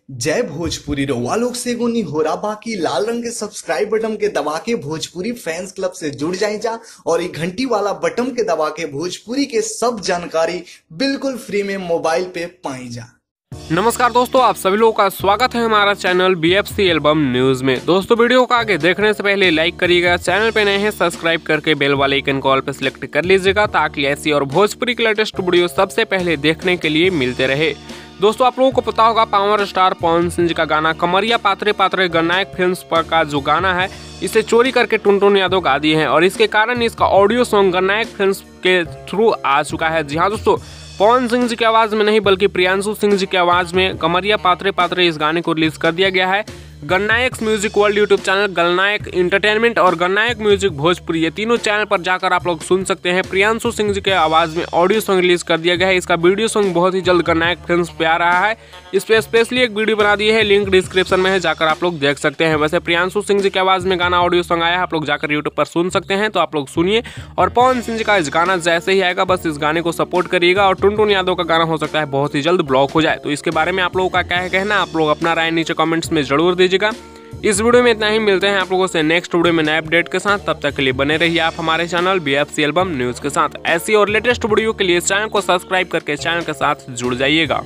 जय भोजपुरी रउआ लोग से एगो निहोरा बाकी लाल रंग के सब्सक्राइब बटन के दबा के भोजपुरी फैंस क्लब से जुड़ जाए जा और ये घंटी वाला बटन के दबा के भोजपुरी के सब जानकारी बिल्कुल फ्री में मोबाइल पे पाई जा। नमस्कार दोस्तों, आप सभी लोगों का स्वागत है हमारा चैनल BFC एल्बम न्यूज में। दोस्तों वीडियो को आगे देखने से पहले लाइक करिएगा, चैनल पे नए हैं सब्सक्राइब करके बेल वाले आइकन को ऑल पे सिलेक्ट कर लीजिएगा ताकि ऐसी और भोजपुरी के लेटेस्ट वीडियो सबसे पहले देखने के लिए मिलते रहे। दोस्तों आप लोगों को पता होगा पावर स्टार पवन सिंह जी का गाना कमरिया पात्रे पात्रे गणनायक फिल्म्स पर का जो गाना है इसे चोरी करके टुनटुन यादव गा दिए हैं और इसके कारण इसका ऑडियो सॉन्ग गणनायक फिल्म्स के थ्रू आ चुका है। जी हाँ दोस्तों, पवन सिंह जी की आवाज में नहीं बल्कि प्रियांशु सिंह जी की आवाज में कमरिया पात्रे पात्रे इस गाने को रिलीज कर दिया गया है। Gananayak music world YouTube channel, Gananayak entertainment और गणनायक म्यूजिक भोजपुरी, ये तीनों चैनल पर जाकर आप लोग सुन सकते हैं। प्रियांशु सिंह जी के आवाज में ऑडियो सॉन्ग रिलीज कर दिया गया है। इसका वीडियो सॉन्ग बहुत ही जल्द गणनायक फिल्म्स पे आ रहा है। इस पे स्पेशली एक वीडियो बना दी है, लिंक डिस्क्रिप्शन में है, जाकर आप लोग देख सकते हैं। वैसे प्रियांशु सिंह जी की आवाज में गाना ऑडियो सॉन्ग आया है, आप लोग जाकर यूट्यूब पर सुन सकते हैं, तो आप लोग सुनिए। और पवन सिंह जी का इस गाना जैसे ही आएगा बस इस गाने को सपोर्ट करिएगा और टुनटुन यादव का गाना हो सकता है बहुत ही जल्द ब्लॉक हो जाए। तो इसके बारे में आप लोगों का क्या है कहना, आप लोग अपना राय नीचे कमेंट्स में जरूर दीजिएगा। इस वीडियो में इतना ही, मिलते हैं आप लोगों से नेक्स्ट वीडियो में नए अपडेट के साथ। तब तक के लिए बने रहिए आप हमारे चैनल BFC एल्बम न्यूज के साथ। ऐसी और लेटेस्ट वीडियो के लिए चैनल को सब्सक्राइब करके चैनल के साथ जुड़ जाइएगा।